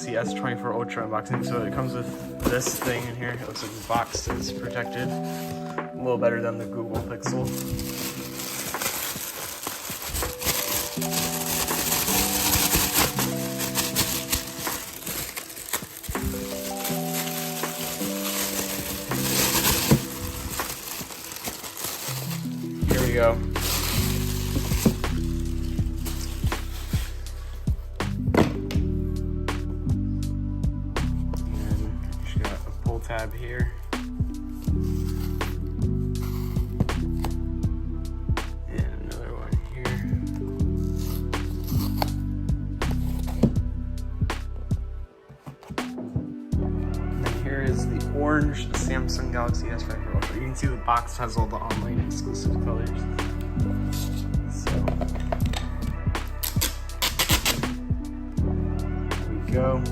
Galaxy S24 Ultra unboxing. So it comes with this thing in here. It looks like the box is protected. A little better than the Google Pixel. Here we go. Tab here, and another one here. And then here is the orange Samsung Galaxy S24 Ultra. You can see the box has all the online exclusive colors. So here we go.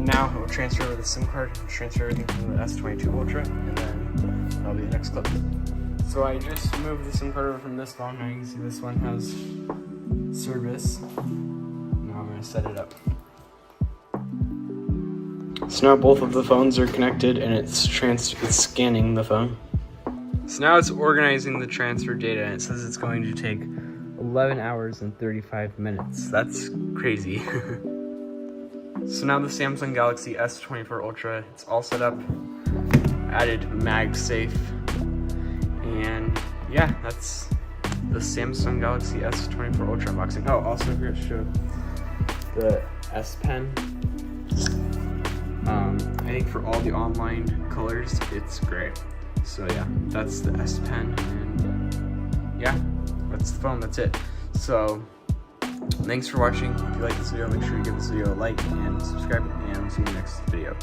Now it will transfer over the SIM card and transfer everything from the S22 Ultra, and then that'll be the next clip. So I just moved the SIM card over from this phone. Now you can see this one has service. Now I'm gonna set it up. So now both of the phones are connected and it's scanning the phone. So now it's organizing the transfer data, and it says it's going to take 11 hours and 35 minutes. That's crazy. So now the Samsung Galaxy S24 Ultra, it's all set up, added MagSafe, and yeah, that's the Samsung Galaxy S24 Ultra unboxing. Oh, also here to show the S Pen. I think for all the online colors, it's great. So yeah, that's the S Pen, and yeah, that's the phone, that's it. So thanks for watching. If you like this video, make sure you give this video a like and subscribe, and we'll see you in the next video.